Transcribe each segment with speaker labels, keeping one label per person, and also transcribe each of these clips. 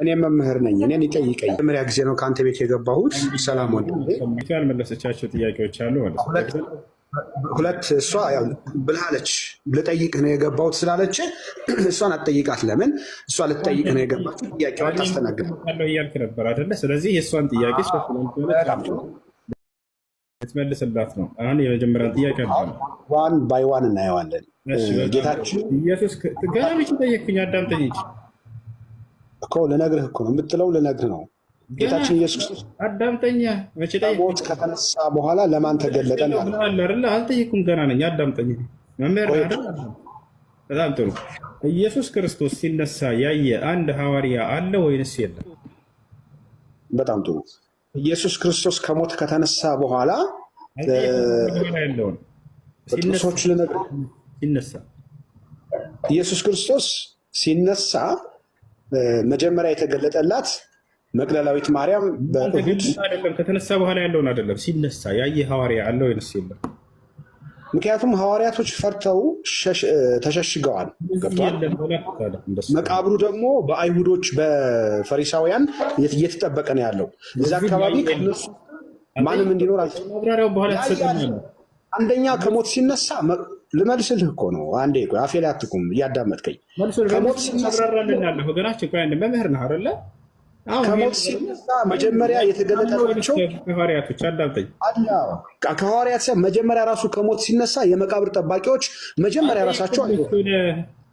Speaker 1: እኔ መምህር ነኝ። እኔን ይጠይቀኝ። መጀመሪያ ጊዜ ነው ከአንተ ቤት የገባሁት። ሰላም ወንድሜ።
Speaker 2: ያልመለሰቻቸው ጥያቄዎች አሉ ማለት ነው።
Speaker 1: ሁለት እሷ ብልሃለች ልጠይቅህ ነው የገባሁት ስላለች እሷን አትጠይቃት። ለምን እሷ ልትጠይቅህ ነው የገባችው? ጥያቄዋን ታስተናግዳለህ
Speaker 2: እያልክ ነበር አይደለ? ስለዚህ የእሷን ጥያቄ ልትመልስላት ነው። አሁን የመጀመሪያውን ጥያቄ
Speaker 1: ዋን ባይ ዋን እናየዋለን። ጌታችን
Speaker 2: ኢየሱስ ገና መቼ ጠየቅኩኝ? አዳምጠኝ
Speaker 1: እኮ ልነግርህ እኮ ነው የምትለው፣ ልነግርህ ነው። ጌታችን ኢየሱስ
Speaker 2: አዳምጠኛ መቼ
Speaker 1: ሞት ከተነሳ በኋላ ለማን ተገለጠ?
Speaker 2: አልጠየኩም፣ ገና ነኝ። አዳምጠኝ መምህር። በጣም ጥሩ። ኢየሱስ ክርስቶስ ሲነሳ ያየ አንድ ሐዋርያ አለ ወይንስ የለም?
Speaker 1: በጣም ጥሩ። ኢየሱስ ክርስቶስ ከሞት ከተነሳ በኋላ
Speaker 2: ያለውን
Speaker 1: ጥቅሶች ልነግርህ።
Speaker 2: ሲነሳ
Speaker 1: ኢየሱስ ክርስቶስ ሲነሳ መጀመሪያ የተገለጠላት መቅደላዊት ማርያም በእሁድ
Speaker 2: አይደለም። ከተነሳ በኋላ ያለውን አይደለም፣ ሲነሳ ያየ ሐዋርያ አለ ወይንስ የለም?
Speaker 1: ምክንያቱም ሐዋርያቶች ፈርተው ተሸሽገዋል። መቃብሩ ደግሞ በአይሁዶች በፈሪሳውያን እየተጠበቀ ነው ያለው። እዛ አካባቢ ከነሱ ማንም እንዲኖር አንደኛ ከሞት ሲነሳ ልመልስልህ እኮ ነው። አንዴ አፌ ላይ አትቁም፣ እያዳመጥከኝ ከሞት ሲነሳ መጀመሪያ የተገለጠላቸው ከሐዋርያት መጀመሪያ ራሱ ከሞት ሲነሳ የመቃብር ጠባቂዎች መጀመሪያ ራሳቸው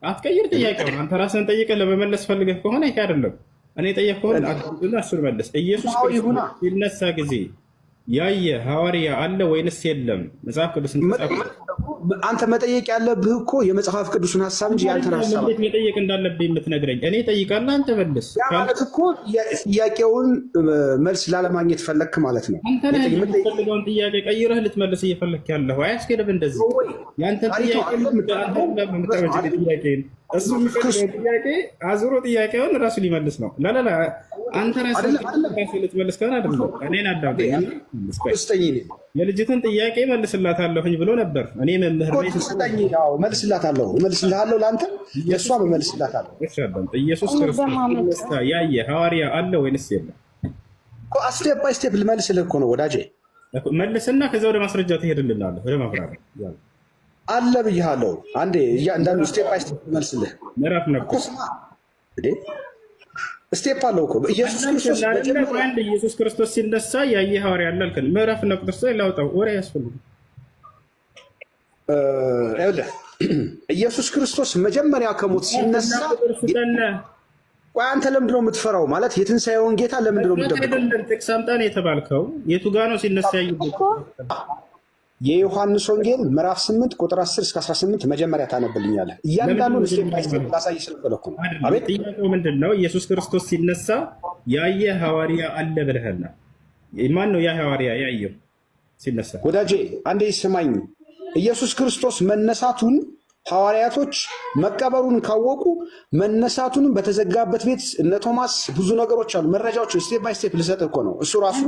Speaker 2: አትቀይር ጥያቄውን። አንተ ራስህን ጠይቀህ ለመመለስ ፈልገህ ከሆነ ይሄ አይደለም እኔ ጠየቅ ከሆነ እሱን መልስ። ኢየሱስ ክርስቶስ ሲነሳ ጊዜ ያየ ሐዋርያ አለ ወይንስ የለም? መጽሐፍ ቅዱስ
Speaker 1: አንተ መጠየቅ ያለብህ እኮ የመጽሐፍ ቅዱስን ሀሳብ እንጂ ያንተን ሀሳብ
Speaker 2: መጠየቅ እንዳለብህ የምትነግረኝ። እኔ ጠይቃለሁ፣ አንተ መልስ።
Speaker 1: ማለት እኮ ጥያቄውን መልስ ላለማግኘት ፈለግክ ማለት ነው።
Speaker 2: አንተ ነህ የምትፈልገውን ጥያቄ ቀይረህ ልትመልስ እየፈለግክ ያለኸው። አያስኬድም እንደዚህ። ያንተን ጥያቄ እሱ የሚፈልገውን ጥያቄ አዙሮ ጥያቄውን ራሱ ሊመልስ ነው። ላላላ አንተ ራስህ ልትመልስ ከሆነ አይደለም። እኔን አዳምጠኝ። የልጅትን ጥያቄ መልስላታለሁኝ ብሎ ነበር። እኔ መምህር
Speaker 1: መልስላታለሁ፣ ለአንተ የእሷ መልስላታለሁ።
Speaker 2: ኢየሱስ ክርስቶስ ያየ ሐዋርያ አለ ወይንስ የለም?
Speaker 1: ስቴፕ ባይ ስቴፕ ልመልስልህ እኮ ነው ወዳጄ።
Speaker 2: መልስና ከዚያ ወደ ማስረጃ ትሄድልናለህ፣ ወደ ማብራሪያ
Speaker 1: አለ ብያለሁ። አንዴ እያንዳንዱ ስቴፕ ባይ ስቴፕ መልስልህ።
Speaker 2: ምዕራፍ ነበር
Speaker 1: ስቴፕ አለው እኮ
Speaker 2: ኢየሱስ ክርስቶስ ሲነሳ ያየ ሐዋርያ አለ አልከን። ምዕራፍና ቁጥር ላይ ላውጣው ወሬ ያስፈልግ።
Speaker 1: ኢየሱስ ክርስቶስ መጀመሪያ ከሞት ሲነሳ አንተ ለምንድን ነው የምትፈራው? ማለት የትንሣኤውን ጌታ ለምንድን ነው የምትደብቀው?
Speaker 2: ጥቅስ አምጣ ነው የተባልከው። የቱ ጋ ነው ሲነሳ ያየው?
Speaker 1: የዮሐንስ ወንጌል ምዕራፍ 8 ቁጥር 10 እስከ 18 መጀመሪያ ታነብልኛለህ። እያንዳንዱን ስቴፕ ባይ ስቴፕ ላሳይ ስለፈለኩ ነው።
Speaker 2: አቤት። ጥያቄው ምንድን ነው? ኢየሱስ ክርስቶስ ሲነሳ ያየ ሐዋርያ አለ ብለህና ማን ነው ያ ሐዋርያ ያየው ሲነሳ?
Speaker 1: ወዳጄ አንዴ ስማኝ። ኢየሱስ ክርስቶስ መነሳቱን ሐዋርያቶች መቀበሩን ካወቁ መነሳቱንም በተዘጋበት ቤት እነ ቶማስ ብዙ ነገሮች አሉ፣ መረጃዎች ስቴፕ ባይ ስቴፕ ልሰጥ እኮ ነው። እሱ ራሱ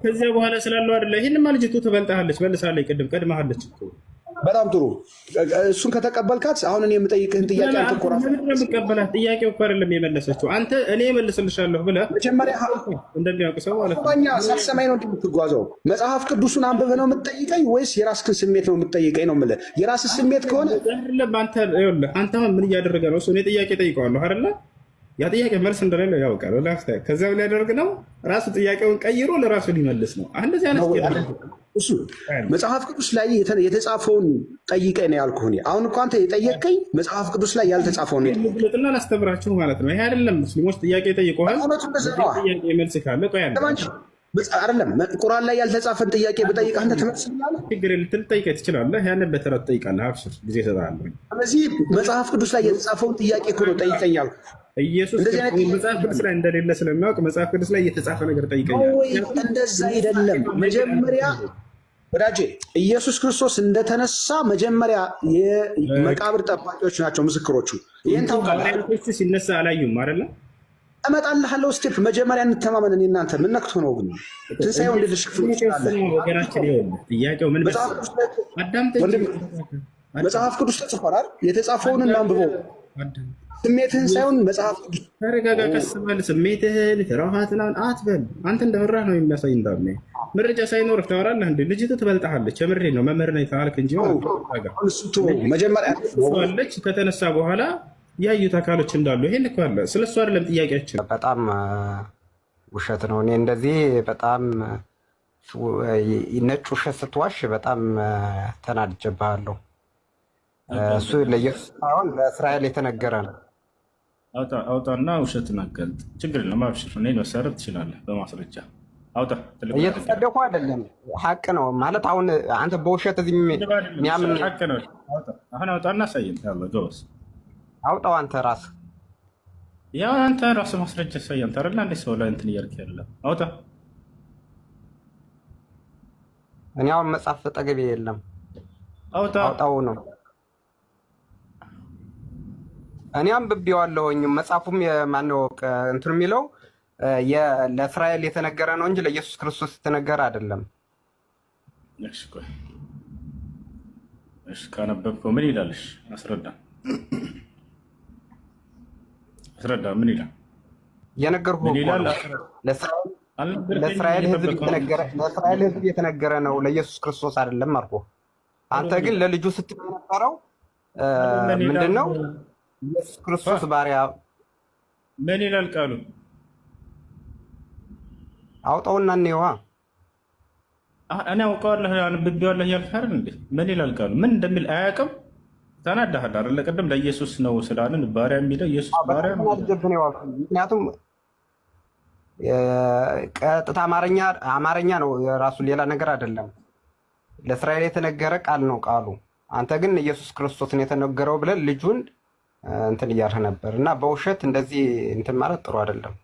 Speaker 2: ከዚያ በኋላ ስላለው አይደለ። ይህንማ ልጅቱ ትበልጣለች፣ መልሳለች፣ ቅድም ቀድማለች።
Speaker 1: በጣም ጥሩ። እሱን ከተቀበልካት አሁን እኔ የምጠይቅህን ጥያቄ አንተ እኮ ራስህ
Speaker 2: የምቀበላት ጥያቄው እኮ አይደለም የመለሰችው። አንተ እኔ እመልስልሻለሁ ብለህ
Speaker 1: መጀመሪያ
Speaker 2: እንደሚያውቅ ሰው ማለት ነው።
Speaker 1: ሳትሰማኝ ነው የምትጓዘው። መጽሐፍ ቅዱሱን አንብበህ ነው የምትጠይቀኝ ወይስ የራስህን ስሜት ነው የምትጠይቀኝ ነው የምልህ። የራስህ ስሜት ከሆነ
Speaker 2: አንተ ምን እያደረገ ነው? እኔ ጥያቄ ጠይቀዋለሁ አይደለ? ያ ጥያቄ መልስ እንደሌለው ያውቃል። ከዚያ ሊያደርግ ነው ራሱ ጥያቄውን ቀይሮ ለራሱ ሊመልስ ነው። እንደዚህ አይነት
Speaker 1: እሱ መጽሐፍ ቅዱስ ላይ የተጻፈውን ጠይቀኝ ነው ያልኩህ። አሁን እኮ አንተ የጠየቀኝ መጽሐፍ ቅዱስ ላይ ያልተጻፈውን
Speaker 2: ግልጥና ላስተምራችሁ ማለት ነው። ይሄ አይደለም ሙስሊሞች ጥያቄ ጠይቀዋል። መልስ ካለ
Speaker 1: አይደለም ቁርአን ላይ ያልተጻፈን ጥያቄ ብጠይቅ አንተ ትመልስልኛለህ?
Speaker 2: ችግር ልትጠይቀኝ ትችላለህ። ያንን በተረት ጠይቃለህ። አብሽር፣ ጊዜ እሰጥሃለሁ።
Speaker 1: ስለዚህ መጽሐፍ ቅዱስ ላይ የተጻፈውን ጥያቄ እኮ ነው ጠይቀኝ ያልኩህ።
Speaker 2: ኢየሱስ መጽሐፍ ቅዱስ ላይ እንደሌለ ስለሚያውቅ መጽሐፍ ቅዱስ ላይ የተጻፈ ነገር ጠይቀኛል።
Speaker 1: እንደዛ አይደለም። መጀመሪያ ወዳጄ ኢየሱስ ክርስቶስ እንደተነሳ መጀመሪያ የመቃብር ጠባቂዎች ናቸው ምስክሮቹ። ይህን ታውቃለህ።
Speaker 2: ሲነሳ አላዩም አይደለ?
Speaker 1: እመጣልሃለሁ። ስቴፕ መጀመሪያ እንተማመን። እኔ እናንተ ምን ነክቶ ነው ግን ትንሣኤው እንድልሽፍል
Speaker 2: ወገናችን? ጥያቄው ምን
Speaker 1: መጽሐፍ ቅዱስ ተጽፏል። የተጻፈውን እናንብበው። ስሜትህን ሳይሆን መጽሐፍ
Speaker 2: ተረጋጋ፣ ቀስ በል። ስሜትህን ፍርሃትን አትበል። አንተ እንደፈራህ ነው የሚያሳይ። እንዳለ መረጃ ሳይኖርህ ታወራለህ እንዴ? ልጅቱ ትበልጥሃለች። የምሬ ነው። መምህር ነኝ ታልክ እንጂ
Speaker 1: መጀመሪያ
Speaker 2: አለች። ከተነሳ በኋላ ያዩት አካሎች እንዳሉ ይሄን እኮ አለ። ስለሱ አይደለም ጥያቄያችን።
Speaker 3: በጣም ውሸት ነው። እኔ እንደዚህ በጣም ነጭ ውሸት ስትዋሽ በጣም ተናድጄብሃለሁ። እሱ ለኢየሱስ ሳይሆን ለእስራኤል የተነገረ ነው።
Speaker 2: አውጣና ውሸትን አጋልጥ። ችግር የለም አብሽር። እኔን መሰረት ትችላለህ በማስረጃ አውጣ።
Speaker 3: እየተጸደቁ አይደለም፣ ሀቅ ነው ማለት። አሁን አንተ በውሸት እዚህ የሚያምን
Speaker 2: ሀቅ ነው። አሁን አውጣና አሳየን። ያለ ጎበዝ
Speaker 3: አውጣው። አንተ ራስህ
Speaker 2: ያው አንተ ራስህ ማስረጃ አሳየን። ታረላ እንደ ሰው ላይ እንትን እያልክ ያለ አውጣ።
Speaker 3: እኔ አሁን መጽሐፍ ጠገቤ የለም። አውጣው ነው። እኔ አንብቤዋለሁኝ። መጽሐፉም የማነው እንትን የሚለው ለእስራኤል የተነገረ ነው እንጂ ለኢየሱስ ክርስቶስ የተነገረ አይደለም።
Speaker 2: እሺ ካነበብከው ምን ይላልሽ? አስረዳ። ምን ይላል?
Speaker 3: የነገርኩህ ለእስራኤል ሕዝብ የተነገረ ነው፣ ለኢየሱስ ክርስቶስ አይደለም አልኩህ። አንተ ግን ለልጁ ስትል የነበረው ምንድን ነው? ኢየሱስ ክርስቶስ ባሪያ።
Speaker 2: ምን ይላል ቃሉ?
Speaker 3: አውጣውና እንየዋ።
Speaker 2: እኔ አውቀዋለሁ አንብቤዋለሁ እያልክ አይደል እንዴ? ምን ይላል ቃሉ? ምን እንደሚል አያውቅም። ተናዳሃል አይደለ? ቅድም ለኢየሱስ ነው ስላልን ባሪያ የሚለው ኢየሱስ ባሪያ ነው።
Speaker 3: ምክንያቱም ቀጥታ አማርኛ ነው የራሱ፣ ሌላ ነገር አይደለም። ለእስራኤል የተነገረ ቃል ነው ቃሉ። አንተ ግን ኢየሱስ ክርስቶስን የተነገረው ብለን ልጁን እንትን እያልህ ነበር እና በውሸት እንደዚህ እንትን ማለት ጥሩ አይደለም።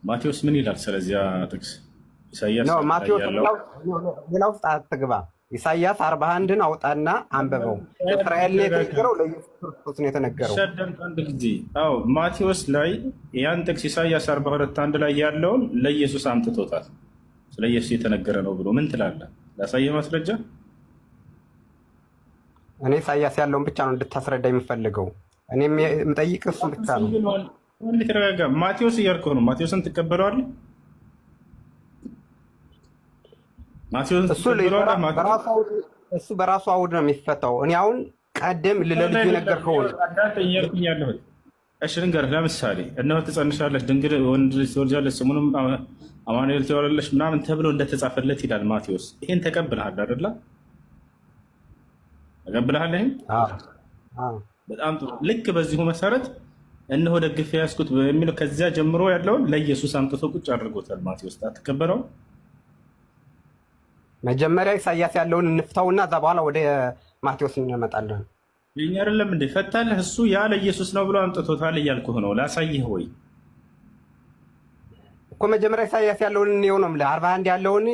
Speaker 2: ማቴዎስ ምን ይላል ስለዚያ ጥቅስ? ኢሳያስ
Speaker 3: ሌላ ውስጥ አትግባ። ኢሳያስ 41ን አውጣና አንበበው። ለእስራኤል ነው የተነገረው፣ ለኢየሱስ ክርስቶስ ነው የተነገረው።
Speaker 2: አንድ ጊዜ ማቴዎስ ላይ ያን ጥቅስ ኢሳያስ 42:1 ላይ ያለውን ለኢየሱስ አምጥቶታል። ስለ ኢየሱስ የተነገረ ነው ብሎ ምን ትላለህ? ላሳየህ ማስረጃ።
Speaker 3: እኔ ኢሳያስ ያለውን ብቻ ነው እንድታስረዳ የምፈልገው። እኔ የምጠይቅ እሱ ብቻ ነው።
Speaker 2: ተረጋጋ። ማቴዎስ እያልከው ነው። ማቴዎስን ትቀበለዋለህ?
Speaker 3: እሱ በራሱ አውድ ነው የሚፈታው። እኔ አሁን ቀደም ለልጁ የነገርከውን
Speaker 2: እሺ ልንገርህ። ለምሳሌ እነሆ ትጸንሻለሽ፣ ድንግል ወንድ ልጅ ትወልጃለሽ፣ ስሙንም አማኑኤል ትለዋለሽ ምናምን ተብሎ እንደተጻፈለት ይላል ማቴዎስ። ይሄን ተቀብለሃል አይደለ? ተቀብለሃል? ይሄን በጣም ጥሩ። ልክ በዚሁ መሰረት እነሆ ደግፌ ያዝኩት የሚለው ከዚያ ጀምሮ ያለውን ለኢየሱስ አምጥቶ ቁጭ አድርጎታል ማቴዎስ። አትቀበለው?
Speaker 3: መጀመሪያ ኢሳያስ ያለውን እንፍታውና እዛ በኋላ ወደ ማቴዎስ እንመጣለን።
Speaker 2: ይሄን አይደለም እንዴ ፈታለህ? እሱ ያ ለኢየሱስ ነው ብሎ አምጥቶታል እያልኩህ ነው። ላሳይህ ወይ
Speaker 3: እኮ መጀመሪያ ኢሳያስ ያለውን እንየው ነው የምልህ። 41 ያለውን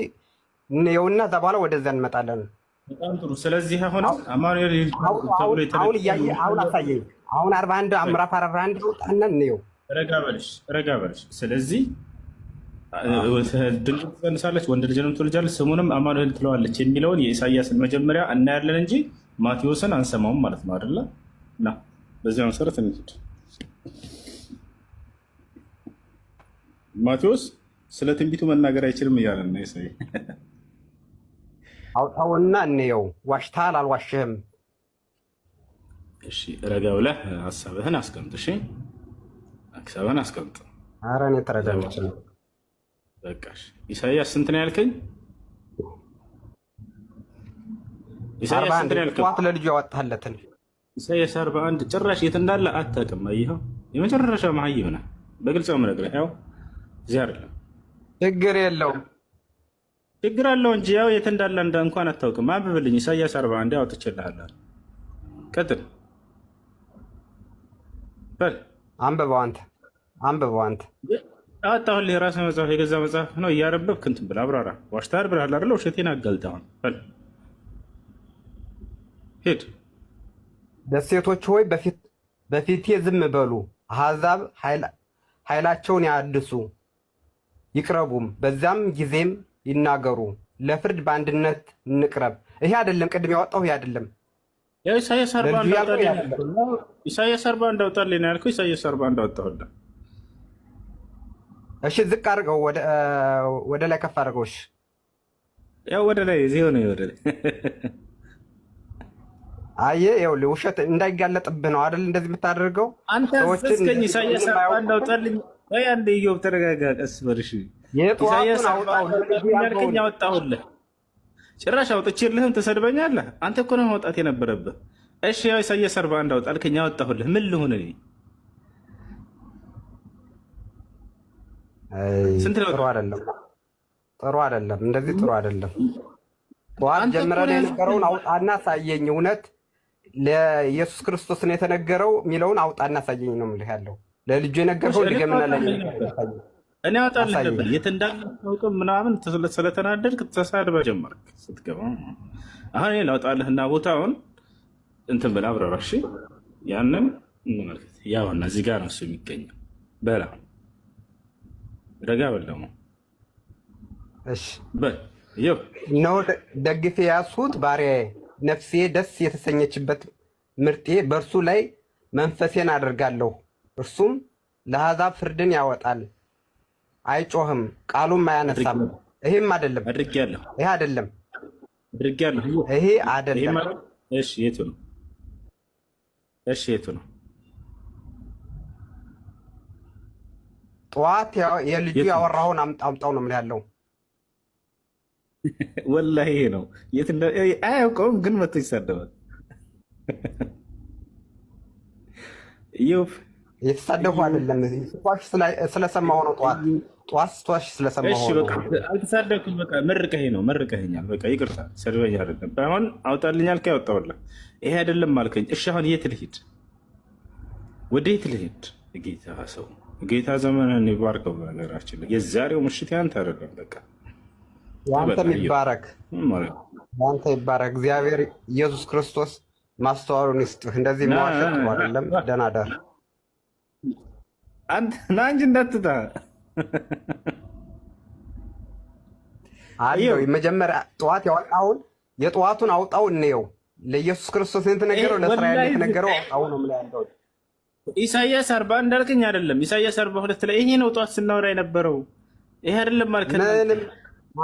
Speaker 3: እንየውና እዛ በኋላ ወደዛ እንመጣለን።
Speaker 2: በጣም ጥሩ። ስለዚህ አሁን አማኑኤል
Speaker 3: አሁን አሳየኝ። አሁን 41 ምዕራፍ 41 ወጣና እንየው።
Speaker 2: ረጋ በልሽ። ስለዚህ ድንግል ትጸንሳለች፣ ወንድ ልጅንም ትወልጃለች፣ ስሙንም አማኑኤል ትለዋለች የሚለውን የኢሳያስን መጀመሪያ እናያለን እንጂ ማቴዎስን አንሰማውም ማለት ነው አይደለ? እና በዚያ መሰረት እንሂድ። ማቴዎስ ስለ ትንቢቱ መናገር አይችልም እያለን ነው ኢሳይ።
Speaker 3: አውጣውና እንየው። ዋሽተሃል አልዋሽህም?
Speaker 2: እሺ ረጋ ብለህ ሀሳብህን አስቀምጥ። እሺ ሀሳብህን አስቀምጥ።
Speaker 3: ኧረ እኔ ተረጋግቼ ነው።
Speaker 2: በቃሽ። ኢሳያስ ስንት ነው ያልከኝ? ኢሳያስ ስንት ነው ያልከኝ?
Speaker 3: ጠዋት ለልጁ ያወጣለትን
Speaker 2: ኢሳያስ 41 ጭራሽ የት እንዳለ አታውቅም። አየኸው? የመጨረሻ መሀይም ነህ። በግልጽ ነው የምነግርህ። ያው እዚህ አይደለም።
Speaker 3: ችግር የለውም።
Speaker 2: ችግር አለው እንጂ ያው የት እንዳለ እንኳን አታውቅም። አንብብልኝ። ኢሳያስ 41 አውጥቼልሃለሁ። ቀጥል በል። አንብበው አንተ አወጣሁልህ። የራስህ መጽሐፍ፣ የገዛ መጽሐፍ ነው። እያረበብክ እንትን ብለህ አብራራ። ዋሽተሃል ብለሃል አይደለ? ውሸቴን አጋልጠሃል። በል ሂድ።
Speaker 3: ደሴቶች ሆይ በፊቴ ዝም በሉ፣ አሕዛብ ኃይላቸውን ያድሱ ይቅረቡም፣ በዚያም ጊዜም ይናገሩ። ለፍርድ በአንድነት እንቅረብ፣ ይሄ አይደለም ቅድም ያወጣው ይሄ አይደለም።
Speaker 2: ያው ኢሳያስ 40
Speaker 3: ለልጁ ያልከው ይሄ
Speaker 2: እንዳወጣልኝ
Speaker 3: አይደለም።
Speaker 2: ኢሳያስ 40 እንዳወጣልኝ ነው ያልኩህ። ኢሳያስ 40 እንዳወጣሁልህ።
Speaker 3: እሺ ዝቅ አድርገው፣ ወደ ላይ ከፍ አድርገው። እሺ
Speaker 2: ያው ወደ ላይ እዚህ ሆነ ወደ ላይ
Speaker 3: አየህ፣ ይኸውልህ ውሸት እንዳይጋለጥብህ ነው አይደል እንደዚህ የምታደርገው።
Speaker 2: አንተ እስከኝ ኢሳያስ 40 እንዳወጣልኝ ወይ አንዴ ኢዮብ ተረጋጋ፣ ቀስ በል እሺ። ኢሳያስ 40 ያልከኝ አወጣሁልህ። ጭራሽ አውጥቼልህም ትሰድበኛለህ። አንተ እኮ ነው ማውጣት የነበረብህ። እሺ ያው ኢሳያስ 40 እንዳወጣልከኝ አወጣሁልህ። ምን ልሁን እኔ? ስንት ነው?
Speaker 3: ጥሩ አይደለም፣ ጥሩ አይደለም፣ እንደዚህ ጥሩ አይደለም። ጠዋት ጀምረን የነበረውን አውጣና ሳየኝ። እውነት ለኢየሱስ ክርስቶስን የተነገረው የሚለውን አውጣና ሳየኝ ነው የምልህ ያለው። ለልጁ የነገርከው ድገምና
Speaker 2: እኔ አወጣልህ ነበር። የት እንዳለ አታውቅም ምናምን ስለተናደድክ ተሳድበህ ጀመርክ ስትገባ። አሁን እኔ ላውጣልህና ቦታውን እንትን ብለህ አብረራ። እሺ ያንን እንመልከት። ያውና እዚህ ጋር ነው እሱ የሚገኘው። በላ ረጋ በል ደግሞ።
Speaker 3: እሺ
Speaker 2: በል ይኸው
Speaker 3: ነው ደግፌ ያዝሁት ባሪያዬ፣ ነፍሴ ደስ የተሰኘችበት ምርጤ፣ በእርሱ ላይ መንፈሴን አደርጋለሁ። እርሱም ለአሕዛብ ፍርድን ያወጣል፣ አይጮህም፣ ቃሉም አያነሳም። ይሄም አይደለም፣
Speaker 2: አድርጌያለሁ።
Speaker 3: ይሄ አይደለም፣
Speaker 2: አድርጌያለሁ።
Speaker 3: ይሄ አይደለም።
Speaker 2: እሺ የቱ ነው? እሺ የቱ ነው?
Speaker 3: ጠዋት የልጁ ያወራውን አምጣው ነው ምን ያለው።
Speaker 2: ወላሂ ይሄ ነው። የት አያውቀውም፣ ግን መቶ ይሳደባል። ኢዮብ
Speaker 3: የተሳደቡ አይደለም፣ ስትዋሽ ስለሰማሁ ነው። ጠዋት ስትዋሽ ስለሰማሁ ነው።
Speaker 2: አልተሳደብኩም። በቃ መርቀኸኝ ነው፣ መርቀኸኛል። በቃ ይቅርታ፣ ሰድበኝ አይደለም። አሁን አውጣልኝ አልከኝ፣ አወጣሁልህ። ይሄ አይደለም አልከኝ። እሺ አሁን የት ልሂድ? ወደ የት ልሂድ? ጌታ ሰው ጌታ ዘመንን ይባርከው። በነገራችን ላይ የዛሬው ምሽት ያንተ አይደለም። በቃ
Speaker 3: ያንተ ይባረክ፣ ያንተ ይባረክ። እግዚአብሔር ኢየሱስ ክርስቶስ ማስተዋሉን ይስጥህ። እንደዚህ መዋሸት ነው አይደለም። ደህና ደር
Speaker 2: አንተ ና እንጂ እንዳትታ
Speaker 3: አየው። መጀመሪያ ጠዋት ያወጣውን የጠዋቱን አውጣው እንየው። ለኢየሱስ ክርስቶስ የተነገረው ለእስራኤል የተነገረው አውጣው ነው ምን ያለው።
Speaker 2: ኢሳያስ 40 እንዳልከኝ አይደለም። ኢሳያስ 42 ላይ ይሄ ነው ጠዋት ስናወራ የነበረው። ይሄ አይደለም ማለት
Speaker 3: ምንም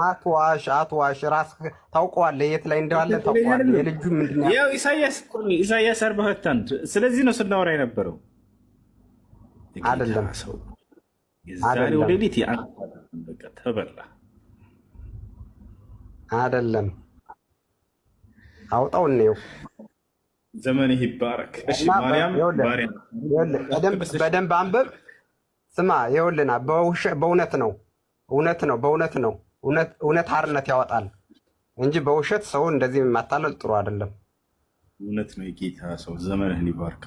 Speaker 3: አትዋሽ፣ አትዋሽ። ራስህ ታውቀዋለህ፣ የት ላይ እንዳለ ታውቀዋለህ። የልጁ ምንድነው
Speaker 2: ያው ኢሳያስ 42 ስለዚህ ነው ስናወራ የነበረው
Speaker 3: አይደለም።
Speaker 2: ሰው የዛሬው ሌሊት በቃ ተበላ
Speaker 3: አይደለም። አውጣው እንየው።
Speaker 2: ዘመንህ ይባረክ። እሺ ማርያም
Speaker 3: በደንብ አንብብ። ስማ ይኸውልና፣ በእውነት ነው፣ እውነት ነው፣ በእውነት ነው። እውነት ሓርነት ያወጣል እንጂ በውሸት ሰው እንደዚህ ማታለል ጥሩ አይደለም።
Speaker 2: እውነት ነው። የጌታ ሰው ዘመንህን ይባርክ።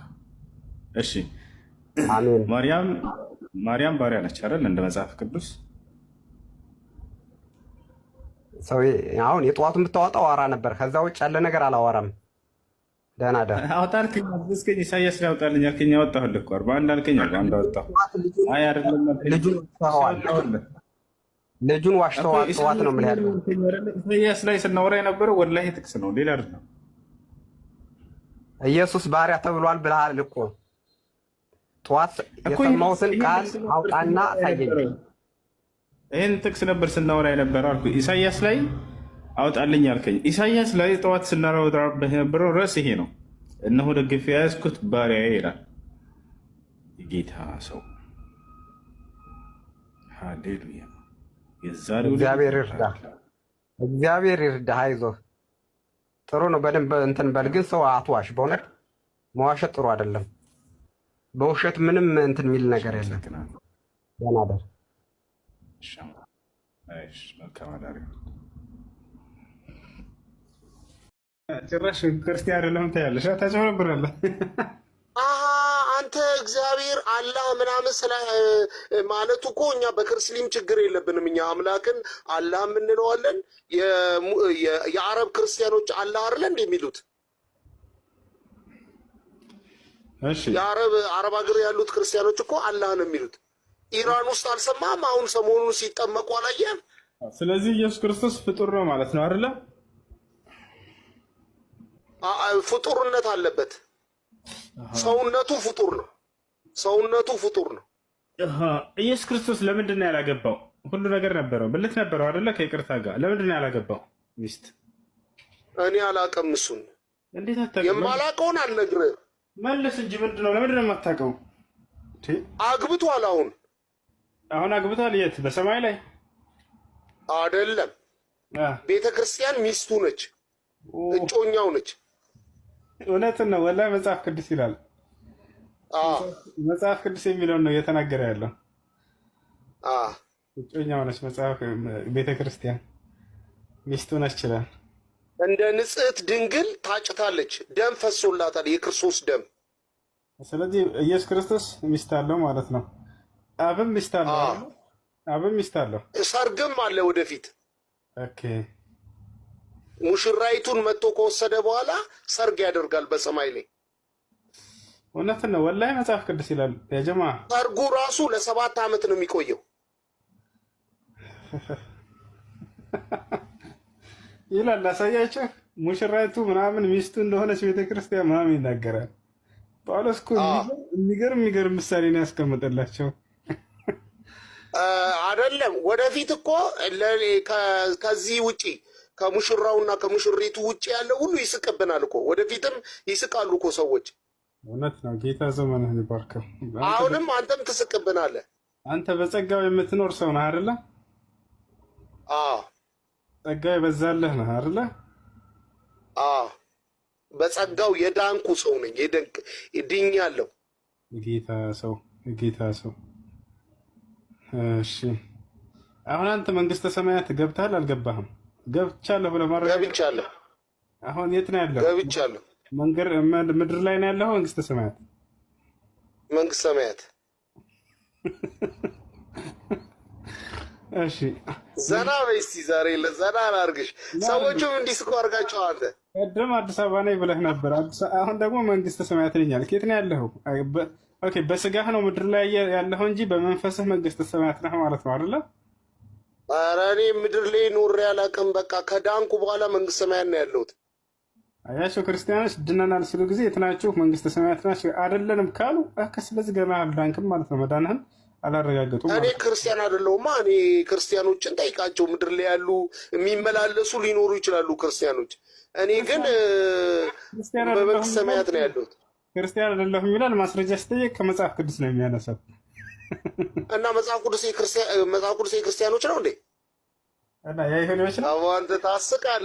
Speaker 2: እሺ
Speaker 3: አሜን።
Speaker 2: ማርያም ባሪያ ነች አይደል? እንደ መጽሐፍ ቅዱስ
Speaker 3: ሰው አሁን የጠዋቱን ብታወጣው አወራ ነበር። ከዛ ውጭ ያለ ነገር አላወራም። ደህና ደር
Speaker 2: አውጣልከኝ። እስከኝ ኢሳያስ ላይ አውጣልኝ አልከኝ፣ አወጣሁልህ እኮ 41 አልከኝ፣ 41 አወጣሁ። አይ አይደለም
Speaker 3: ልጁን ዋሽተዋል። ጠዋት ነው ምን ያለው
Speaker 2: ኢሳያስ ላይ ስናወራ የነበረው ወላሂ ጥቅስ ነው፣ ሌላ አይደለም።
Speaker 3: ኢየሱስ ባሪያ ተብሏል ብለሃል እኮ። ጠዋት የሰማሁትን ቃል አውጣና አሳየኝ።
Speaker 2: ይህን ጥቅስ ነበር ስናወራ የነበረው አልኩ። ኢሳያስ ላይ አውጣልኝ አልከኝ። ኢሳያስ ላይ ጠዋት ስናወራበት የነበረው ርዕስ ይሄ ነው። እነሆ ደግፌ የያዝኩት ባሪያዬ ይላል የጌታ ሰው። ሃሌሉያ።
Speaker 3: እግዚአብሔር ይርዳህ፣ እግዚአብሔር ይርዳህ። አይዞህ፣ ጥሩ ነው። በደንብ እንትን በል ግን ሰው አትዋሽ። በእውነት መዋሸት ጥሩ አይደለም። በውሸት ምንም እንትን የሚል ነገር የለም። ደህና ደር።
Speaker 2: መልካም አዳሪ። ጭራሽ ክርስቲያን አይደለም ታያለሽ፣ ታጭበረብራለህ።
Speaker 4: አንተ እግዚአብሔር አላህ ምናምን ስለ ማለቱ እኮ እኛ በክርስሊም ችግር የለብንም። እኛ አምላክን አላህ የምንለዋለን። የአረብ ክርስቲያኖች አላህ አይደለ እንደ የሚሉት የአረብ ሀገር ያሉት ክርስቲያኖች እኮ አላህ ነው የሚሉት። ኢራን ውስጥ አልሰማህም? አሁን ሰሞኑን ሲጠመቁ አላየህም?
Speaker 2: ስለዚህ ኢየሱስ ክርስቶስ ፍጡር ነው ማለት ነው አይደለ?
Speaker 4: ፍጡርነት አለበት። ሰውነቱ ፍጡር ነው። ሰውነቱ ፍጡር ነው።
Speaker 2: ኢየሱስ ክርስቶስ ለምንድን ነው ያላገባው? ሁሉ ነገር ነበረው፣ ብልት ነበረው አይደለ? ከይቅርታ ጋር ለምንድን ነው ያላገባው ሚስት?
Speaker 4: እኔ አላውቅም። እሱን
Speaker 2: እንዴት አታውቅም?
Speaker 4: የማላውቀውን አልነግርህም።
Speaker 2: መልስ እንጂ ምንድን ነው? ለምንድን ነው የማታውቀው?
Speaker 4: አግብቷል። አሁን
Speaker 2: አግብቷል። የት? በሰማይ ላይ
Speaker 4: አይደለም። ቤተ ክርስቲያን ሚስቱ ነች፣ እጮኛው ነች።
Speaker 2: እውነትን ነው ወላሂ። መጽሐፍ ቅዱስ ይላል። መጽሐፍ ቅዱስ የሚለውን ነው እየተናገረ ያለው። እጮኛው ነች መጽሐፍ። ቤተ ክርስቲያን ሚስቱ ነች ይላል።
Speaker 4: እንደ ንጽሕት ድንግል ታጭታለች፣ ደም ፈሶላታል፣ የክርስቶስ ደም።
Speaker 2: ስለዚህ ኢየሱስ ክርስቶስ ሚስት አለው ማለት ነው። አብም ሚስት አለው። አብም ሚስት አለው።
Speaker 4: ሰርግም አለ ወደፊት።
Speaker 2: ኦኬ።
Speaker 4: ሙሽራይቱን መጥቶ ከወሰደ በኋላ ሰርግ ያደርጋል በሰማይ ላይ።
Speaker 2: እውነትን ነው ወላሂ መጽሐፍ ቅዱስ ይላል። ያጀማ
Speaker 4: ሰርጉ ራሱ ለ7 ዓመት ነው የሚቆየው
Speaker 2: ይላል። ላሳያቸው። ሙሽራይቱ ምናምን ሚስቱ እንደሆነች ቤተክርስቲያን ምናምን ይናገራል። ጳውሎስ እኮ የሚገርም ምሳሌ ነው ያስቀምጠላቸው።
Speaker 4: አይደለም ወደፊት እኮ ከዚህ ውጪ ከሙሽራውና ከሙሽሪቱ ውጪ ያለው ሁሉ ይስቅብናል እኮ። ወደፊትም ይስቃሉ እኮ ሰዎች።
Speaker 2: እውነት ነው። ጌታ ዘመንህን ይባርከው።
Speaker 4: አሁንም አንተም ትስቅብናለህ።
Speaker 2: አንተ በጸጋው የምትኖር ሰው ነህ አይደለ? ጸጋው የበዛልህ ነህ አይደለ?
Speaker 4: በጸጋው የዳንኩ ሰው ነኝ። ድኛለሁ።
Speaker 2: ጌታ ሰው። እሺ አሁን አንተ መንግስተ ሰማያት ገብተሃል አልገባህም? ገብቻለሁ ብለህ ማረጋገጥ?
Speaker 4: ገብቻለሁ።
Speaker 2: አሁን የት ነው ያለው?
Speaker 4: ገብቻለሁ።
Speaker 2: ምድር ላይ ነው ያለው? መንግስተ ሰማያት?
Speaker 4: መንግስተ ሰማያት።
Speaker 2: እሺ
Speaker 4: ዘና በይ እስኪ ዛሬ ለዘና አድርግሽ። ሰዎቹም እንዲስቁ አድርጋቸው። አንተ
Speaker 2: ቀደም አዲስ አበባ ነኝ ብለህ ነበር። አሁን ደግሞ መንግስተ ሰማያት ነኝ አልክ። የት ነው ያለኸው? ኦኬ በስጋህ ነው ምድር ላይ ያለኸው እንጂ በመንፈስህ መንግስተ ሰማያት ነህ ማለት ነው አይደለ?
Speaker 4: ኧረ እኔ ምድር ላይ ኖሬ አላውቅም። በቃ ከዳንኩ በኋላ መንግስተ ሰማያት ነው ያለሁት።
Speaker 2: አያቸው ክርስቲያኖች ድነናል ሲሉ ጊዜ የት ናችሁ? መንግስተ ሰማያት ናችሁ አይደለንም ካሉ ስለዚህ ገና አልዳንክም ማለት ነው። መዳንህን አላረጋገጡም።
Speaker 4: እኔ ክርስቲያን አይደለሁማ። እኔ ክርስቲያኖችን ጠይቃቸው። ምድር ላይ ያሉ የሚመላለሱ ሊኖሩ ይችላሉ ክርስቲያኖች። እኔ ግን በመንግስተ ሰማያት ነው ያለሁት።
Speaker 2: ክርስቲያን አይደለሁም ይላል። ማስረጃ ሲጠየቅ ከመጽሐፍ ቅዱስ ነው የሚያነሳው።
Speaker 4: እና መጽሐፍ ቅዱስ የክርስቲያኖች ነው እንዴ?
Speaker 2: እና የይሁዳዎች ነው።
Speaker 4: አንተ ታስቃለህ።